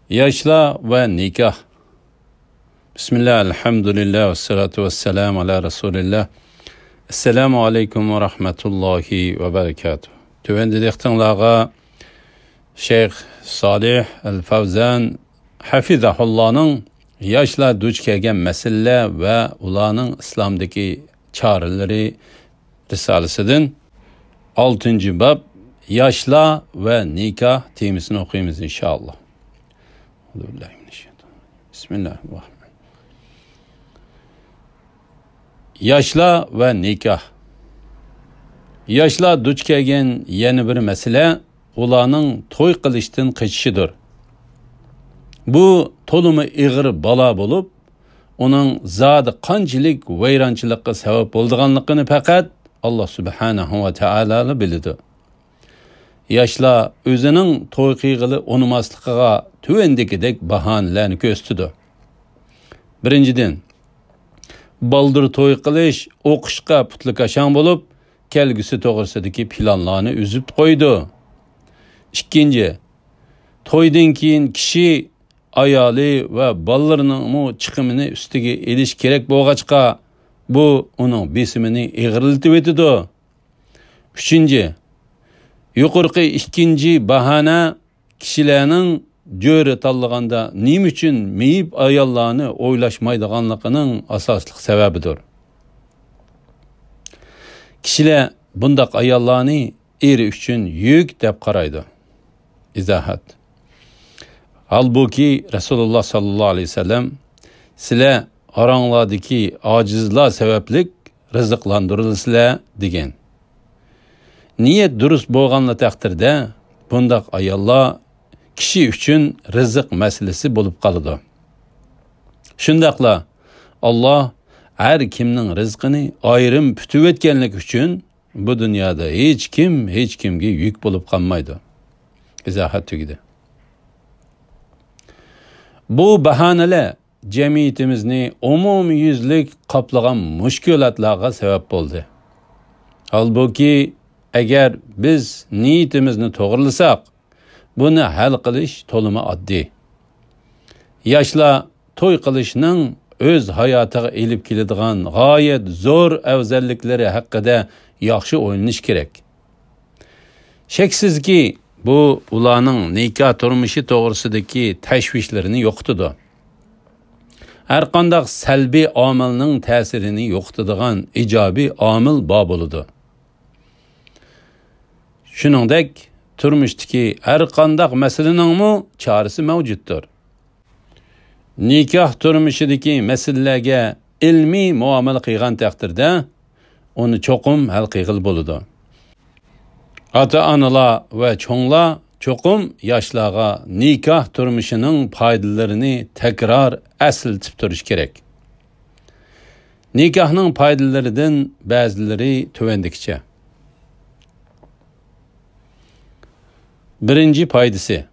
Yaşla ve nikah. Bismillah, elhamdülillah, ve salatu ve selamu ala Resulillah. Esselamu aleyküm ve rahmetullahi ve berekatuhu. Tüvendiliktinlağa Şeyh Salih el-Fawzan Hafizahullah'ın yaşla duç kelgen mesele ve ulanın İslam'daki çağrıları Risalesi'den 6. bab yaşla ve nikah temisini okuyumuz inşallah. Bismillahirrahmanirrahim. Yaşla ve nikah. Yaşla duç kelgen yeni bir mesele ulanın toy qilishdan qechishidir. Bu tolumu ig'ir bala bolup, onun zadi qanchalik vayronchilikqa sabab bo'lganligini faqat Allah subhanahu ve taala biladi. Yaşla özünün toy qiyğılı unumaslıqıga tüvendikidek bahanelerni köstüdü. Birinciden, baldır toy qilish o'qishga putlikashang bolup, kelgüsü to'g'risidagi planlarni üzüp qo'ydi. İkinci, toydan keyin kishi ayoli ve ballarının chiqimini üstiga elish kerak bo'lg'achqa, bu uning besimini ig'irlatib etdi. Üçüncü, yuqorqi ikkinchi bahana kishilarning jo'ri tanlaganda nima uchun meyib ayollarni o'ylashmaydiganligining asosli sababidir. Kishilar bundaq ayollarni eri uchun yük deb qaraydi. İzahat. Halbuki Resulullah sallallahu aleyhi ve sellem sizlar aranglardagi ojizlar sabablik rizqlantirilsizlar degan. Niyet durust bo'lgan taqdirda bundaq ayollar kishi uchun rizq masalasi bo'lib qoladi. Shundaqla Allah her kimning rizqini ayrim putib etganlik uchun bu dunyoda hech kimga yük bo'lib qolmaydi. İzahat tugidi. Bu bahaneler cemiyetimizni umumyüzlik qaplagan mushkulotlarga sabab bo'ldi. Halbuki agar biz niyetimizni to'g'rilasak, buni hal qilish to'limi oddiy. Yoshlar to'y qilishning o'z hayotiga elib keladigan g'oyat zo'r afzalliklari haqida yaxshi o'ylanish kerak. Shaksizki bu ularning nikah turmushi to'g'risidagi tashvishlarini yo'qotadi. Har qanday salbiy omilning ta'sirini yo'qotadigan ijobiy omil bor bo'ladi. Shuningdek, turmushdagi har qanday masalaning chorasi mavjuddir. Nikah turmushidagi masalalarga ilmiy muomala qilgan taqdirda uni cho'qim hal qilib bo'ladi. Ata-onalar ve cho'nglar cho'qim yoshlarga nikah turmushining foydalarini tekrar eslatib turish kerak. Nikahning foydalaridan ba'zilari tuvandikcha. Birinci foydasi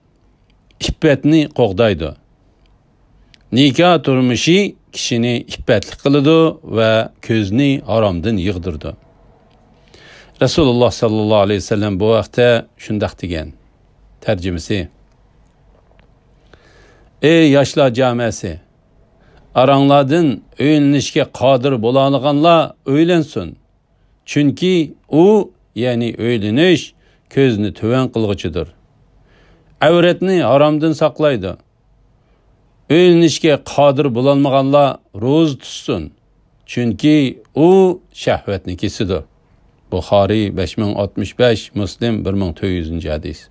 iffetni qo'g'daydi. Nikah turmushi kishini iffetli qiladi ve ko'zni haromdan yig'dirdi. Resulullah sallallahu aleyhi ve sellem bu vaqtda shundoq degan. Tercümesi: Ey yoshlar jamiyasi, aranglardan o'ylanishga qodir bo'ladiganlar o'ylansin. Chunki u, ya'ni o'ylanish, ko'zni tuvan qilg'ichidir. Avratni haromdan saqlaydi. O'ylanishga qodir bo'lolmaganlar ro'za tutsin. Chunki u shahvatnikisidir. Buxoriy 5065, Muslim 1400. hadis.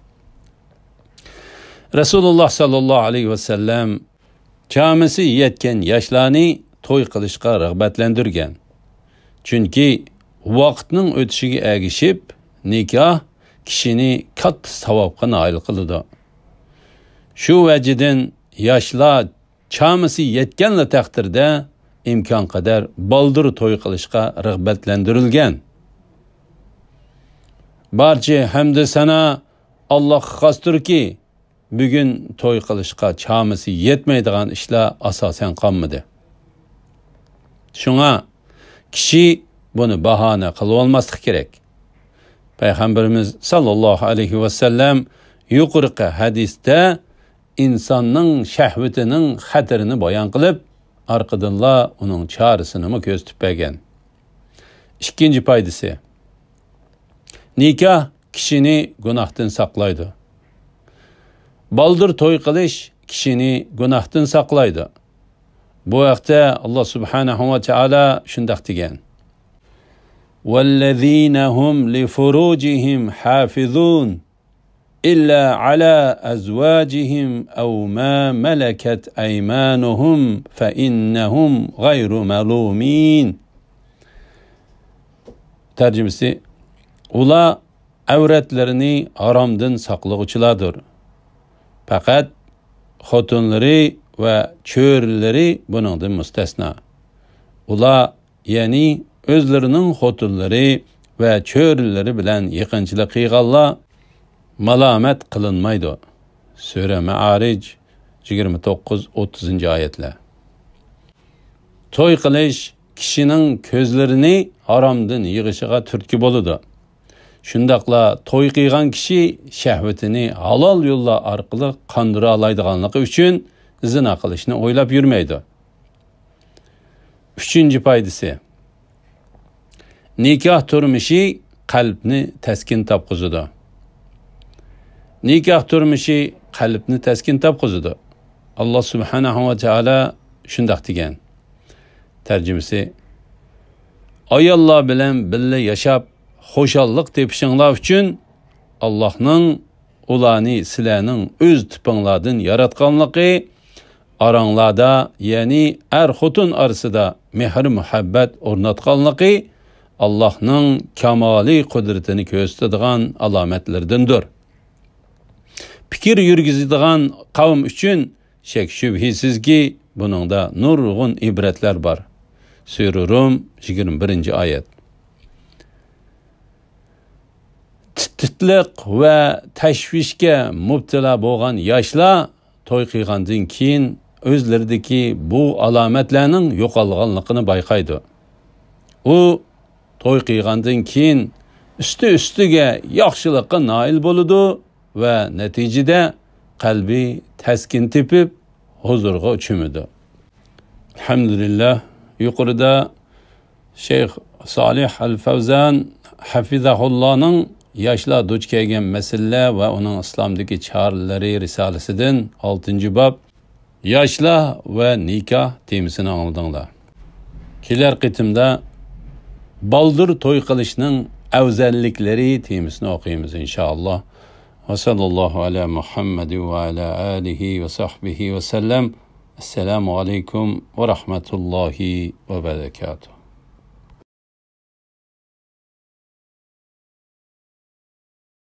Resulullah sallallahu aleyhi ve sellem chamisi yetken yoshlarni to'y qilishga rag'batlantirgan. Chunki vaqtning o'tishiga ergishib, nikah kishini katta savobga nail qiladi. Shu vajidan yoshlar chamisi yetgan taqdirda imkon qadar baldir to'y qilishga rag'batlantirilgan. Barcha hamd sana Allohga xosdirki, bugun to'y qilishga chamisi yetmaydigan ishlar asosan qolmadi. Shunga kishi buni bahona qilib olmaslik kerak. Peygamberimiz sallallahu aleyhi ve sellem yuqorqi hadisda insonning shahvatining xatarini bayon qilib, orqadanla uning chorasini ko'rsatib bergan. Ikkinchi foydasi. Nikoh kishini gunohdan saqlaydi. Baldır to'y qilish kishini gunohdan saqlaydi. Bu vaqtda Alloh subhanahu va taolo shunday degan: وَالَّذِينَ هُمْ لِفُرُوجِهِمْ حَافِظُونَ إِلَّا عَلَى أَزْوَاجِهِمْ أَوْ مَا مَلَكَتْ أَيْمَانُهُمْ فَإِنَّهُمْ غَيْرُ مَلُومِينَ. Tercümesi: Ular avratlarini haromdan saqlag'uchilardir. Faqat xotinlari va cho'rilari buningdan mustasno. Ular, ya'ni o'zlarining xotinlari va cho'rilari bilan yaqinchilik qilganlar malomat qilinmaydi. Sura Ma'arij 29-30 oyatlar. To'y qilish kishining ko'zlarini haromdan yig'ishiga turtki bo'ladi. Shundaqla to'y qilgan kishi shahvatini halol yo'llar orqali qondira oladiganligi uchun zina qilishni o'ylab yurmaydi. Uchinchi foydasi. Nikoh turmushi qalbni taskin topqizadi. Nikoh turmushi qalbni taskin topqizadi. Alloh subhanahu va taolo shunday degan. Tercümesi: Ayollar bilan birga yashab xo'shallik tepishinglar uchun Allohning ularni sizlarning o'z tipinglardan yaratganligi, aranglarda, ya'ni er-xotin orasida mehr muhabbat o'rnatganligi Allohning kamoliy qudratini ko'rsatadigan alomatlardandir. Fikir yurgizadigan qavm uchun shak shubhisizki buningda nurg'un ibratlar bor. Sura Rum 21-oyat. Titliq va tashvishga mubtala bo'lgan yoshlar to'y qilgandan keyin o'zlaridagi bu alomatlarning yo'qolganligini bayqaydi. U to'y qilgandan keyin ustiga yaxshilikqa noil bo'ladi va natijada qalbi taskin tepib huzurga uchimidi. Alhamdulillah, yuqorida Sheyx Salih Al-Fawzan hafizahullohning yoshlar duch kelgan masala va uning islomdagi choralari risolasidan 6-bob yoshlar va nikoh temasini angladinglar. Kelar qitimda baldır to'y qilishning afzalliklari temasini o'qiymiz inshaalloh. Va sallallohu ala Muhammad va ala alihi va sahbihi va sallam. Assalomu alaykum va rahmatullohi va barakatuh.